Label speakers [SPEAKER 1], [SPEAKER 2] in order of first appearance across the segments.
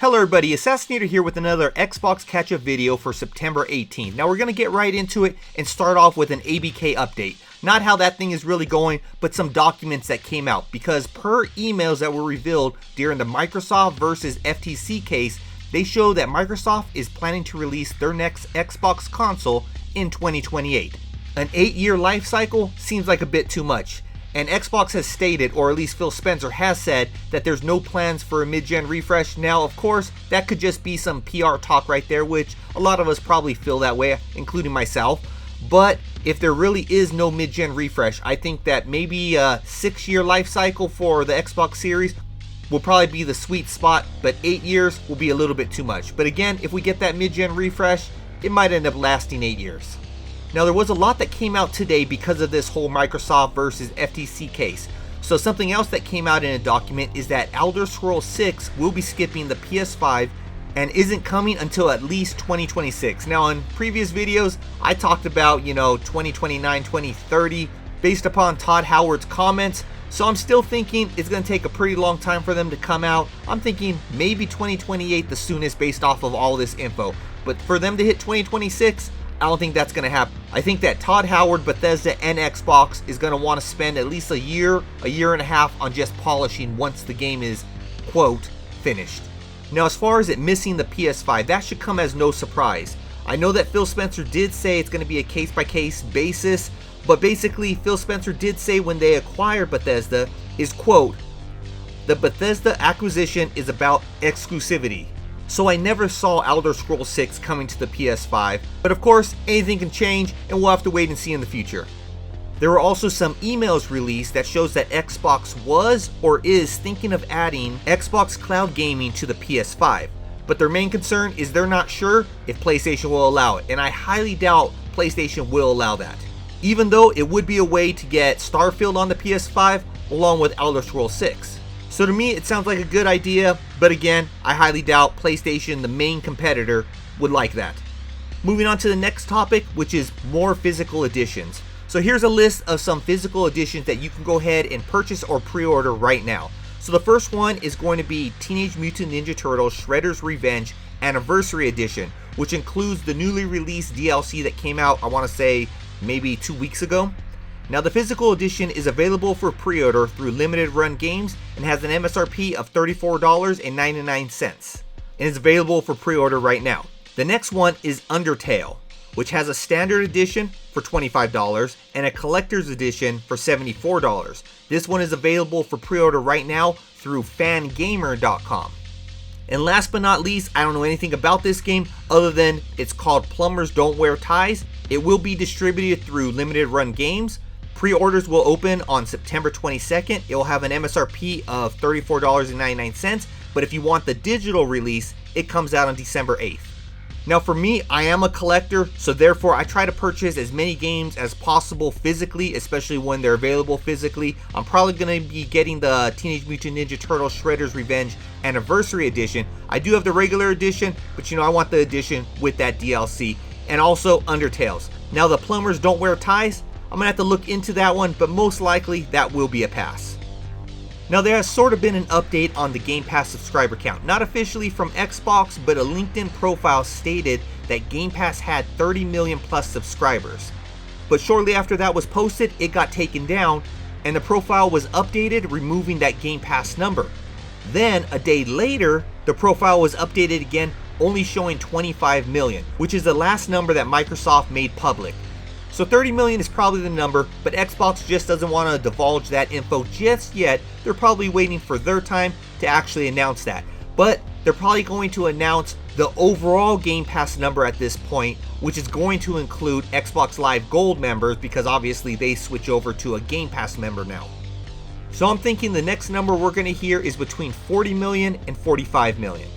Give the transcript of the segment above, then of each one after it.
[SPEAKER 1] Hello everybody, Assassionator here with another Xbox catch-up video for September 18th. Now we're going to get right into it and start off with an ABK update. Not how that thing is really going, but some documents that came out. Because per emails that were revealed during the Microsoft versus FTC case, they show that Microsoft is planning to release their next Xbox console in 2028. An 8-year life cycle seems like a bit too much. And Xbox has stated, or at least Phil Spencer has said, that there's no plans for a mid-gen refresh. Now, of course, that could just be some PR talk right there, which a lot of us probably feel that way, including myself. But if there really is no mid-gen refresh, I think that maybe a 6-year life cycle for the Xbox Series will probably be the sweet spot, but 8 years will be a little bit too much. But again, if we get that mid-gen refresh, it might end up lasting 8 years. Now, there was a lot that came out today because of this whole Microsoft versus FTC case. So something else that came out in a document is that Elder Scrolls 6 will be skipping the PS5 and isn't coming until at least 2026. Now, in previous videos, I talked about, 2029, 2030 based upon Todd Howard's comments. So I'm still thinking it's going to take a pretty long time for them to come out. I'm thinking maybe 2028 the soonest based off of all this info. But for them to hit 2026, I don't think that's going to happen. I think that Todd Howard, Bethesda, and Xbox is going to want to spend at least a year and a half on just polishing once the game is, quote, finished. Now, as far as it missing the PS5, that should come as no surprise. I know that Phil Spencer did say it's going to be a case-by-case basis, but basically Phil Spencer did say when they acquired Bethesda is, quote, the Bethesda acquisition is about exclusivity. So I never saw Elder Scrolls 6 coming to the PS5, but of course anything can change and we'll have to wait and see in the future. There were also some emails released that shows that Xbox was or is thinking of adding Xbox Cloud Gaming to the PS5, but their main concern is they're not sure if PlayStation will allow it, and I highly doubt PlayStation will allow that. Even though it would be a way to get Starfield on the PS5 along with Elder Scrolls 6. So to me, it sounds like a good idea, but again, I highly doubt PlayStation, the main competitor, would like that. Moving on to the next topic, which is more physical editions. So here's a list of some physical editions that you can go ahead and purchase or pre-order right now. So the first one is going to be Teenage Mutant Ninja Turtles Shredder's Revenge Anniversary Edition, which includes the newly released DLC that came out, I want to say, maybe 2 weeks ago. Now, the physical edition is available for pre-order through Limited Run Games and has an MSRP of $34.99 and is available for pre-order right now. The next one is Undertale, which has a standard edition for $25 and a collector's edition for $74. This one is available for pre-order right now through fangamer.com. And last but not least, I don't know anything about this game other than it's called Plumbers Don't Wear Ties. It will be distributed through Limited Run Games. Pre-orders will open on September 22nd. It will have an MSRP of $34.99, but if you want the digital release, it comes out on December 8th. Now for me, I am a collector, so therefore I try to purchase as many games as possible physically, especially when they're available physically. I'm probably going to be getting the Teenage Mutant Ninja Turtles Shredder's Revenge Anniversary Edition. I do have the regular edition, but I want the edition with that DLC, and also Undertales. Now the Plumbers Don't Wear Ties, I'm going to have to look into that one, but most likely that will be a pass. Now there has sort of been an update on the Game Pass subscriber count. Not officially from Xbox, but a LinkedIn profile stated that Game Pass had 30 million plus subscribers. But shortly after that was posted, it got taken down and the profile was updated, removing that Game Pass number. Then a day later, the profile was updated again, only showing 25 million, which is the last number that Microsoft made public. So 30 million is probably the number, but Xbox just doesn't want to divulge that info just yet. They're probably waiting for their time to actually announce that. But they're probably going to announce the overall Game Pass number at this point, which is going to include Xbox Live Gold members because obviously they switch over to a Game Pass member now. So I'm thinking the next number we're going to hear is between 40 million and 45 million.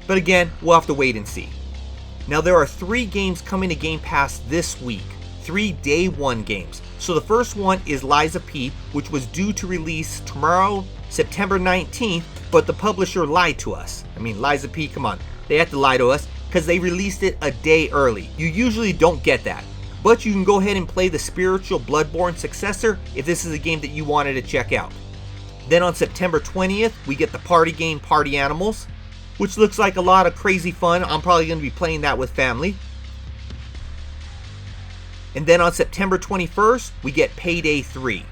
[SPEAKER 1] But again, we'll have to wait and see. Now there are 3 games coming to Game Pass this week. 3 day one games. So the first one is Lies of P, which was due to release tomorrow, September 19th, but the publisher lied to us. I mean, Lies of P, come on. They had to lie to us because they released it a day early. You usually don't get that. But you can go ahead and play the spiritual Bloodborne successor if this is a game that you wanted to check out. Then on September 20th, we get the party game Party Animals. which looks like a lot of crazy fun. I'm probably going to be playing that with family. And then on September 21st, we get PayDay 3.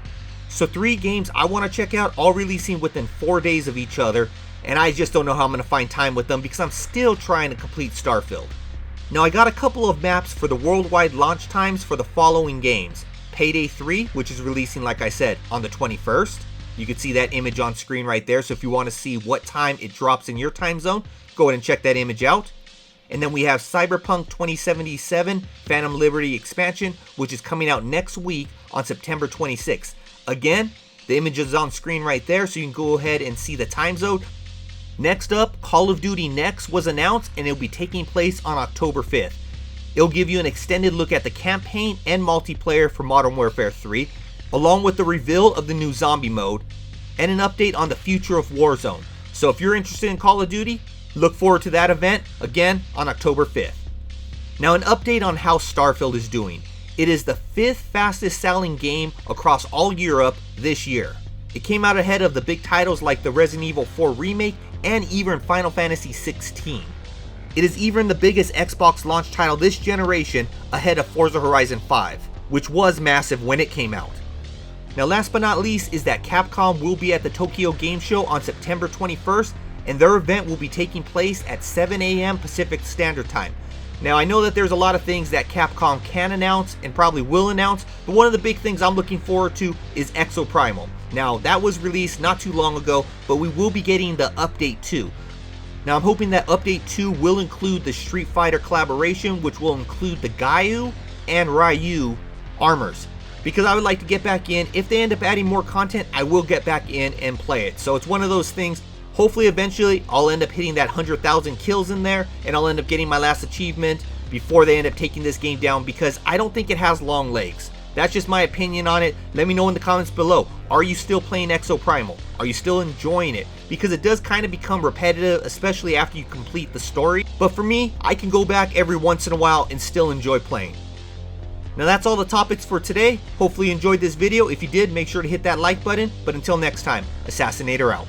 [SPEAKER 1] So 3 games I want to check out, all releasing within 4 days of each other. And I just don't know how I'm going to find time with them because I'm still trying to complete Starfield. Now I got a couple of maps for the worldwide launch times for the following games. PayDay 3, which is releasing, like I said, on the 21st. You can see that image on screen right there. So if you want to see what time it drops in your time zone, go ahead and check that image out. And then we have Cyberpunk 2077 Phantom Liberty expansion, which is coming out next week on September 26th. Again, the image is on screen right there, so you can go ahead and see the time zone. Next up, Call of Duty Next was announced, and it'll be taking place on October 5th. It'll give you an extended look at the campaign and multiplayer for Modern Warfare 3, along with the reveal of the new zombie mode, and an update on the future of Warzone. So if you're interested in Call of Duty, look forward to that event, again, on October 5th. Now an update on how Starfield is doing. It is the 5th fastest selling game across all Europe this year. It came out ahead of the big titles like the Resident Evil 4 remake and even Final Fantasy 16. It is even the biggest Xbox launch title this generation, ahead of Forza Horizon 5, which was massive when it came out. Now last but not least is that Capcom will be at the Tokyo Game Show on September 21st, and their event will be taking place at 7 a.m. Pacific Standard Time. Now I know that there's a lot of things that Capcom can announce and probably will announce, but one of the big things I'm looking forward to is Exoprimal. Now that was released not too long ago, but we will be getting the Update 2. Now I'm hoping that Update 2 will include the Street Fighter collaboration, which will include the Gaio and Ryu armors. Because I would like to get back in. If they end up adding more content, I will get back in and play it. So it's one of those things. Hopefully eventually I'll end up hitting that 100,000 kills in there, and I'll end up getting my last achievement before they end up taking this game down, because I don't think it has long legs. That's just my opinion on it. Let me know in the comments below. Are you still playing Exoprimal? Are you still enjoying it? Because it does kind of become repetitive, especially after you complete the story. But for me, I can go back every once in a while and still enjoy playing. Now that's all the topics for today. Hopefully you enjoyed this video. If you did, make sure to hit that like button. But until next time, Assassinator out.